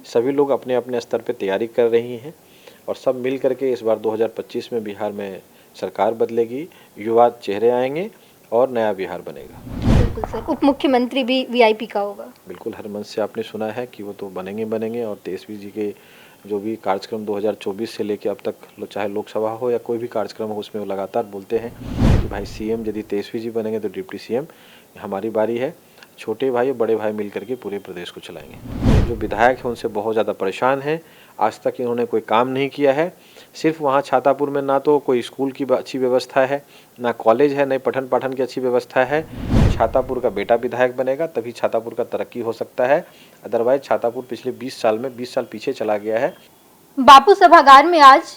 सभी लोग अपने अपने स्तर पे तैयारी कर रही हैं और सब मिल करके इस बार 2025 में बिहार में सरकार बदलेगी, युवा चेहरे आएंगे और नया बिहार बनेगा। बिल्कुल सर, उप मुख्यमंत्री भी वीआईपी का होगा। बिल्कुल, हर मंच से आपने सुना है कि वो तो बनेंगे और तेजस्वी जी के जो भी कार्यक्रम 2024 से लेके अब तक, चाहे लोकसभा हो या कोई भी कार्यक्रम हो, उसमें वो लगातार बोलते हैं कि भाई सीएम यदि तेजस्वी जी बनेंगे तो डिप्टी सीएम हमारी बारी है। छोटे भाई और बड़े भाई मिल करके पूरे प्रदेश को चलाएंगे। जो विधायक हैं उनसे बहुत ज़्यादा परेशान हैं, आज तक इन्होंने कोई काम नहीं किया है। सिर्फ वहाँ छातापुर में ना तो कोई स्कूल की अच्छी व्यवस्था है, ना कॉलेज है, ना पठन पाठन की अच्छी व्यवस्था है। छातापुर का बेटा विधायक बनेगा तभी छातापुर का तरक्की हो सकता है, अदरवाइज छातापुर पिछले 20 साल में 20 साल पीछे चला गया है। बापू सभागार में आज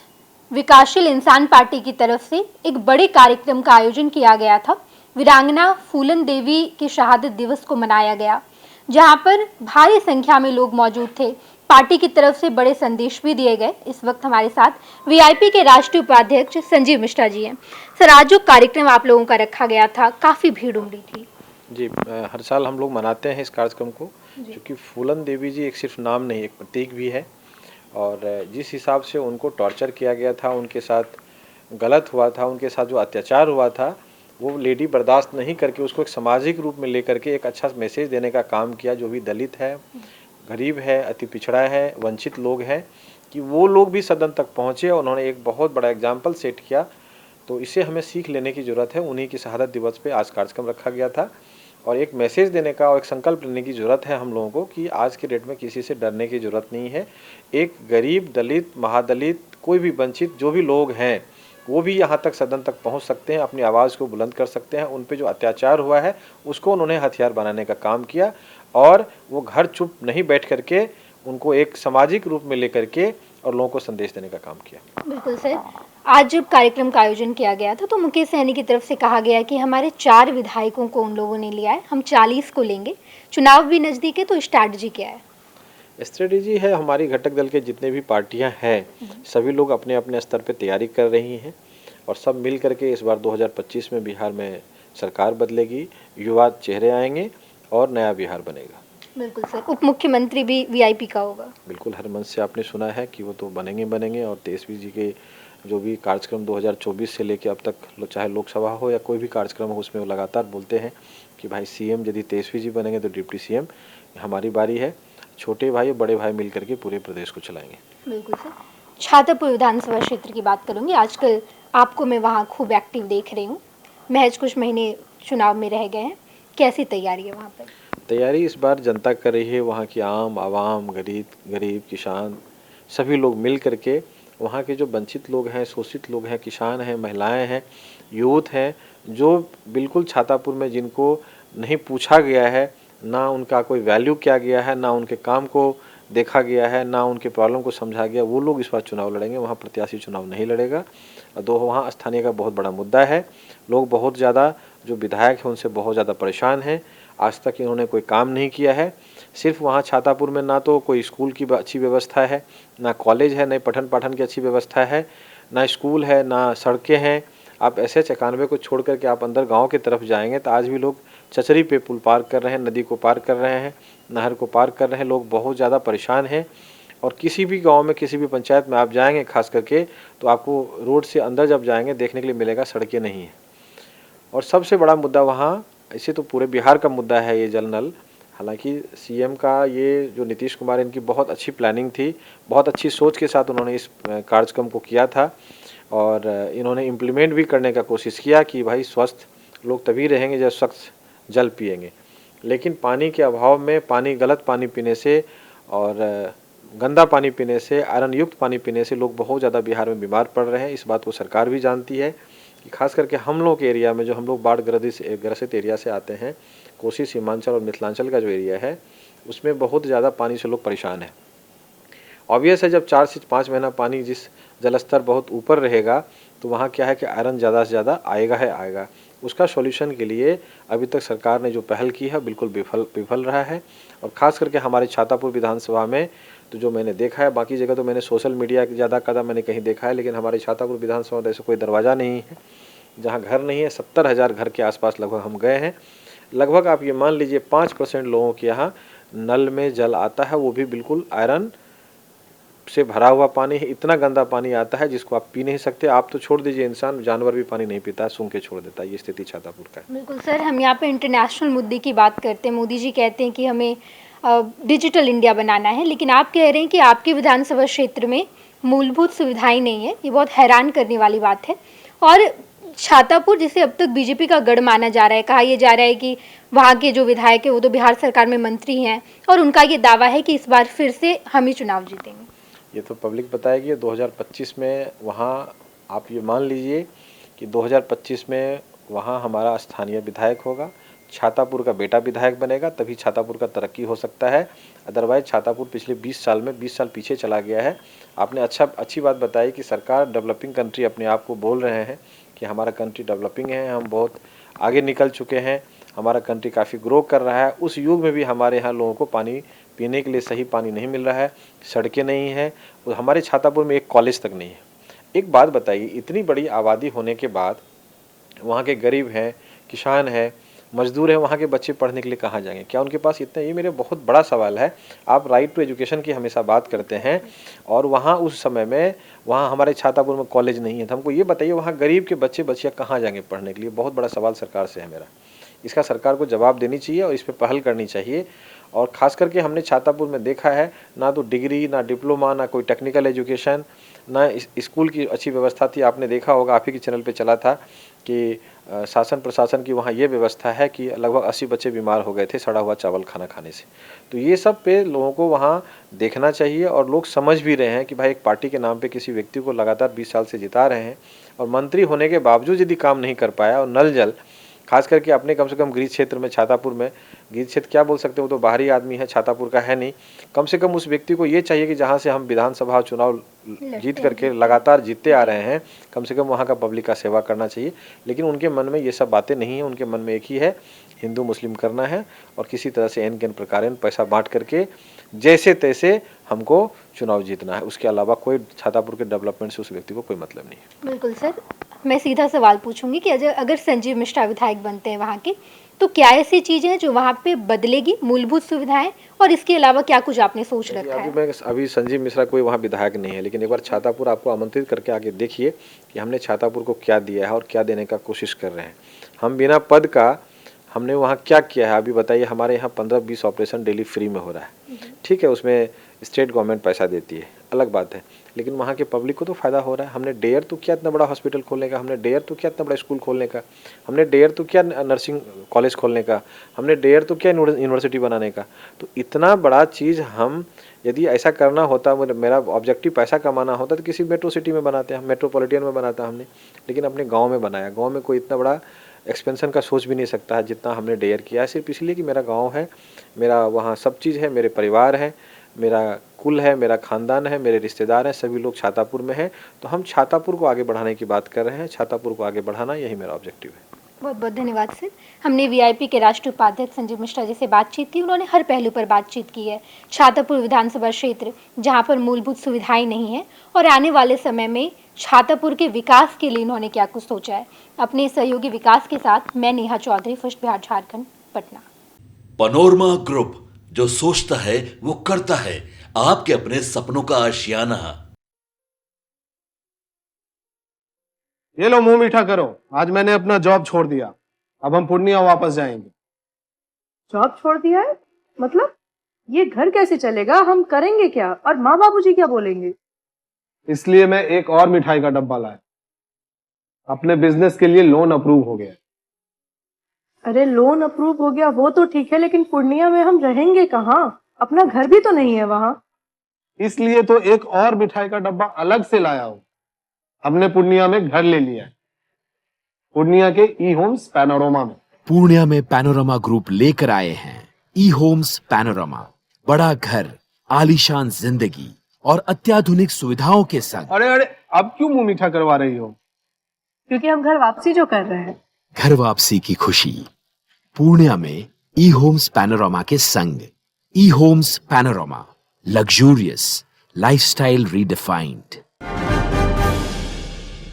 विकासशील इंसान पार्टी की तरफ से एक बड़े कार्यक्रम का आयोजन किया गया था। वीरांगना फूलन देवी के शहादत दिवस को मनाया गया, जहां पर भारी संख्या में लोग मौजूद थे। पार्टी की तरफ से बड़े संदेश भी दिए गए। इस वक्त हमारे साथ वीआईपी के राष्ट्रीय उपाध्यक्ष संजीव मिश्रा जी हैं। सर, आज जो कार्यक्रम आप लोगों का रखा गया था, काफी भीड़ उमड़ी थी। जी, हर साल हम लोग मनाते हैं इस कार्यक्रम को, क्योंकि फूलन देवी जी एक सिर्फ नाम नहीं, एक प्रतीक भी है। और जिस हिसाब से उनको टॉर्चर किया गया था, उनके साथ गलत हुआ था, उनके साथ जो अत्याचार हुआ था, वो लेडी बर्दाश्त नहीं करके उसको एक सामाजिक रूप में लेकर के एक अच्छा मैसेज देने का काम किया। जो भी दलित है, गरीब है, अति पिछड़ा है, वंचित लोग हैं, कि वो लोग भी सदन तक पहुँचे और उन्होंने एक बहुत बड़ा एग्जाम्पल सेट किया। तो इसे हमें सीख लेने की ज़रूरत है। उन्हीं की शहादत दिवस पे आज कार्यक्रम रखा गया था और एक मैसेज देने का और एक संकल्प लेने की ज़रूरत है हम लोगों को कि आज के डेट में किसी से डरने की ज़रूरत नहीं है। एक गरीब, दलित, महादलित, कोई भी वंचित जो भी लोग हैं, वो भी यहाँ तक सदन तक पहुँच सकते हैं, अपनी आवाज़ को बुलंद कर सकते हैं। उन पे जो अत्याचार हुआ है उसको उन्होंने हथियार बनाने का काम किया और वो घर चुप नहीं बैठ करके उनको एक सामाजिक रूप में लेकर के और लोगों को संदेश देने का काम किया। बिल्कुल सर, आज जब कार्यक्रम का आयोजन किया गया था तो मुकेश सहनी की तरफ से कहा गया कि हमारे 4 विधायकों को उन लोगों ने लिया है, हम 40 को लेंगे। चुनाव भी नज़दीक है, तो स्ट्रैटेजी क्या है? स्ट्रेटेजी है, हमारी घटक दल के जितने भी पार्टियां हैं, सभी लोग अपने अपने स्तर पे तैयारी कर रही हैं और सब मिल करके इस बार 2025 में बिहार में सरकार बदलेगी, युवा चेहरे आएंगे और नया बिहार बनेगा। बिल्कुल सर, उप मुख्यमंत्री भी वीआईपी का होगा। बिल्कुल, हर मंच से आपने सुना है कि वो तो बनेंगे और तेजस्वी जी के जो भी कार्यक्रम 2024 से लेके अब तक, चाहे लोकसभा हो या कोई भी कार्यक्रम हो, उसमें वो लगातार बोलते हैं कि भाई सीएम यदि तेजस्वी जी बनेंगे तो डिप्टी सीएम हमारी बारी है। छोटे भाई और बड़े भाई मिल करके पूरे प्रदेश को चलाएंगे। बिल्कुल सर, छातापुर विधानसभा क्षेत्र की बात करूंगी। आजकल आपको मैं वहाँ खूब एक्टिव देख रही हूँ। महज कुछ महीने चुनाव में रह गए हैं, कैसी तैयारी है वहाँ पर? तैयारी इस बार जनता कर रही है। वहाँ की आम आवाम, गरीब किसान सभी लोग मिल करके, वहाँ के जो वंचित लोग हैं, शोषित लोग हैं, किसान हैं, महिलाएं हैं, यूथ हैं, जो बिल्कुल छातापुर में जिनको नहीं पूछा गया है, ना उनका कोई वैल्यू किया गया है, ना उनके काम को देखा गया है, ना उनके प्रॉब्लम को समझा गया, वो लोग इस बार चुनाव लड़ेंगे। वहाँ प्रत्याशी चुनाव नहीं लड़ेगा। वहाँ स्थानीय का बहुत बड़ा मुद्दा है। लोग बहुत ज़्यादा, जो विधायक हैं उनसे बहुत ज़्यादा परेशान हैं, आज तक इन्होंने कोई काम नहीं किया है। सिर्फ वहाँ छातापुर में ना तो कोई स्कूल की अच्छी व्यवस्था है, ना कॉलेज है, ना पठन पाठन की अच्छी व्यवस्था है, ना स्कूल है, ना सड़कें हैं। आप ऐसे 91 को छोड़ करके आप अंदर गांव की तरफ जाएंगे तो आज भी लोग चचरी पे पुल पार कर रहे हैं, नदी को पार कर रहे हैं, नहर को पार कर रहे हैं। लोग बहुत ज़्यादा परेशान हैं और किसी भी गांव में, किसी भी पंचायत में आप जाएंगे खास करके, तो आपको रोड से अंदर जब जाएंगे देखने के लिए मिलेगा सड़कें नहीं हैं। और सबसे बड़ा मुद्दा वहाँ, ऐसे तो पूरे बिहार का मुद्दा है ये जल नल। हालांकि सीएम का ये जो नीतीश कुमार, इनकी बहुत अच्छी प्लानिंग थी, बहुत अच्छी सोच के साथ उन्होंने इस कार्यक्रम को किया था और इन्होंने इम्प्लीमेंट भी करने का कोशिश किया कि भाई स्वस्थ लोग तभी रहेंगे जब स्वच्छ जल पिएंगे। लेकिन पानी के अभाव में, गलत पानी पीने से और गंदा पानी पीने से, आयरन युक्त पानी पीने से लोग बहुत ज़्यादा बिहार में बीमार पड़ रहे हैं। इस बात को सरकार भी जानती है कि खास करके हम लोग के एरिया में, जो हम लोग बाढ़ ग्रसित एरिया से आते हैं, कोसी, सीमांचल और मिथिलांचल का जो एरिया है, उसमें बहुत ज़्यादा पानी से लोग परेशान हैं। ऑब्वियस है, जब 4 से 5 महीना पानी जिस जलस्तर बहुत ऊपर रहेगा तो वहाँ क्या है कि आयरन ज़्यादा से ज़्यादा आएगा। उसका सॉल्यूशन के लिए अभी तक सरकार ने जो पहल की है बिल्कुल विफल रहा है। और ख़ास करके हमारे छातापुर विधानसभा में तो जो मैंने देखा है, बाकी जगह तो मैंने सोशल मीडिया ज़्यादा कदम मैंने कहीं देखा है, लेकिन हमारे छातापुर विधानसभा में ऐसा कोई दरवाज़ा नहीं है जहाँ घर नहीं है। 70,000 घर के आसपास लगभग हम गए हैं। लगभग आप ये मान लीजिए 5% लोगों के यहाँ नल में जल आता है वो भी बिल्कुल आयरन से भरा हुआ पानी है। इतना गंदा पानी आता है जिसको आप पी नहीं सकते। आप तो छोड़ दीजिए, इंसान जानवर भी पानी नहीं पीता है, सूंघ के छोड़ देता है। ये स्थिति छातापुर का है। बिल्कुल सर, हम यहाँ पे इंटरनेशनल मुद्दे की बात करते हैं। मोदी जी कहते हैं कि हमें डिजिटल इंडिया बनाना है, लेकिन आप कह रहे हैं कि आपके विधानसभा क्षेत्र में मूलभूत सुविधाएं नहीं है। ये बहुत हैरान करने वाली बात है। और छातापुर, जिसे अब तक बीजेपी का गढ़ माना जा रहा है, कहा यह जा रहा है कि वहाँ के जो विधायक है वो तो बिहार सरकार में मंत्री हैं और उनका ये दावा है कि इस बार फिर से हम ही चुनाव जीतेंगे। ये तो पब्लिक बताएगी। 2025 में वहाँ आप ये मान लीजिए कि 2025 में वहाँ हमारा स्थानीय विधायक होगा, छातापुर का बेटा विधायक बनेगा, तभी छातापुर का तरक्की हो सकता है। अदरवाइज छातापुर पिछले 20 साल में 20 साल पीछे चला गया है। आपने अच्छी बात बताई कि सरकार डेवलपिंग कंट्री अपने आप को बोल रहे हैं कि हमारा कंट्री डेवलपिंग है, हम बहुत आगे निकल चुके हैं, हमारा कंट्री काफ़ी ग्रो कर रहा है। उस युग में भी हमारे यहाँ लोगों को पानी पीने के लिए सही पानी नहीं मिल रहा है, सड़कें नहीं हैं, और हमारे छातापुर में एक कॉलेज तक नहीं है। एक बात बताइए, इतनी बड़ी आबादी होने के बाद वहाँ के गरीब हैं, किसान हैं, मजदूर हैं, वहाँ के बच्चे पढ़ने के लिए कहाँ जाएंगे? क्या उनके पास इतना? ये मेरे बहुत बड़ा सवाल है। आप राइट टू एजुकेशन की हमेशा बात करते हैं और वहाँ उस समय में वहाँ हमारे छातापुर में कॉलेज नहीं है, तो हमको ये बताइए वहाँ गरीब के बच्चे बच्चियाँ कहाँ जाएंगे पढ़ने के लिए? बहुत बड़ा सवाल सरकार से है मेरा। इसका सरकार को जवाब देनी चाहिए और इस पर पहल करनी चाहिए। और ख़ास करके हमने छातापुर में देखा है, ना तो डिग्री, ना डिप्लोमा, ना कोई टेक्निकल एजुकेशन, ना स्कूल की अच्छी व्यवस्था थी। आपने देखा होगा, आप ही के चैनल पे चला था कि शासन प्रशासन की वहाँ ये व्यवस्था है कि लगभग 80 बच्चे बीमार हो गए थे सड़ा हुआ चावल खाना खाने से। तो ये सब पे लोगों को वहाँ देखना चाहिए और लोग समझ भी रहे हैं कि भाई एक पार्टी के नाम पे किसी व्यक्ति को लगातार 20 साल से जिता रहे हैं और मंत्री होने के बावजूद यदि काम नहीं कर पाया और नल जल, खास करके अपने कम से कम गृह क्षेत्र में, छातापुर में, गृह क्षेत्र क्या बोल सकते हो, वो तो बाहरी आदमी है, छातापुर का है नहीं। कम से कम उस व्यक्ति को ये चाहिए कि जहाँ से हम विधानसभा चुनाव जीत करके लगातार जीतते आ रहे हैं, कम से कम वहाँ का पब्लिक का सेवा करना चाहिए। लेकिन उनके मन में ये सब बातें नहीं है। उनके मन में एक ही है, हिंदू मुस्लिम करना है और किसी तरह से एन केन प्रकार पैसा बांट करके जैसे तैसे हमको चुनाव जीतना है। उसके अलावा कोई छातापुर के डेवलपमेंट से उस व्यक्ति को कोई मतलब नहीं है। बिल्कुल सर, मैं सीधा सवाल पूछूंगी कि अगर संजीव मिश्रा विधायक बनते हैं वहाँ के, तो क्या ऐसी चीज़ें हैं जो वहाँ पे बदलेगी, मूलभूत सुविधाएं, और इसके अलावा क्या कुछ आपने सोच रखा है? अभी संजीव मिश्रा कोई वहाँ विधायक नहीं है, लेकिन एक बार छातापुर आपको आमंत्रित करके आगे देखिए कि हमने छातापुर को क्या दिया है और क्या देने का कोशिश कर रहे हैं। हम बिना पद का हमने वहाँ क्या किया है अभी बताइए। हमारे यहाँ 15-20 ऑपरेशन डेली फ्री में हो रहा है, ठीक है, उसमें स्टेट गवर्नमेंट पैसा देती है, अलग बात है, लेकिन वहाँ के पब्लिक को तो फ़ायदा हो रहा है। हमने डेयर तो किया इतना बड़ा हॉस्पिटल खोलने का, हमने डेयर तो किया इतना बड़ा स्कूल खोलने का, हमने डेयर तो किया नर्सिंग कॉलेज खोलने का, हमने डेयर तो किया यूनिवर्सिटी बनाने का। तो इतना बड़ा चीज़ हम यदि ऐसा करना होता, मेरा ऑब्जेक्टिव पैसा कमाना होता तो किसी मेट्रो सिटी में बनाते हैं, मेट्रोपॉलिटन में बनाता हमने, लेकिन अपने गाँव में बनाया। गाँव में कोई इतना बड़ा एक्सपेंशन का सोच भी नहीं सकता है जितना हमने डेयर किया है, सिर्फ इसलिए कि मेरा गांव है, मेरा वहाँ सब चीज़ है, मेरे परिवार है, मेरा कुल है, मेरा खानदान है, मेरे रिश्तेदार हैं, सभी लोग छातापुर में हैं। तो हम छातापुर को आगे बढ़ाने की बात कर रहे हैं। छातापुर को आगे बढ़ाना यही मेरा ऑब्जेक्टिव है। बहुत बहुत धन्यवाद सर। हमने वीआईपी के राष्ट्रीय उपाध्यक्ष संजीव मिश्रा जी से बातचीत की। उन्होंने हर पहलू पर बातचीत की है। छातापुर विधानसभा क्षेत्र जहां पर मूलभूत सुविधाएं नहीं है और आने वाले समय में छातापुर के विकास के लिए उन्होंने क्या कुछ सोचा है। अपने सहयोगी विकास के साथ मैं Neha Chaudhary, first Bihar Jharkhand, Patna. Panorama Group, जो सोचता है वो करता है। आपके अपने सपनों का आशियाना। ये लो, मुंह मीठा करो। आज मैंने अपना जॉब छोड़ दिया, अब हम पूर्णिया वापस जाएंगे। जॉब छोड़ दिया है? मतलब ये घर कैसे चलेगा? हम करेंगे क्या? और माँ बाबूजी क्या बोलेंगे? इसलिए मैं एक और मिठाई का डब्बा लाया। अपने बिजनेस के लिए लोन अप्रूव हो गया। अरे लोन अप्रूव हो गया वो तो ठीक है, लेकिन पूर्णिया में हम रहेंगे कहाँ? अपना घर भी तो नहीं है वहाँ। इसलिए तो एक और मिठाई का डब्बा अलग से लाया हूँ। हमने पूर्णिया में घर ले लिया है, पूर्णिया के ई होम्स पैनोरमा में। पूर्णिया में पैनोरमा ग्रुप लेकर आए हैं ई होम्स पैनोरमा। बड़ा घर, आलीशान जिंदगी और अत्याधुनिक सुविधाओं के संग। अरे अब क्यों मुंह मीठा करवा रही हो? क्योंकि हम घर वापसी जो कर रहे हैं। घर वापसी की खुशी पूर्णिया में ई होम्स पैनोरमा के संग। ई homes panorama, luxurious lifestyle redefined.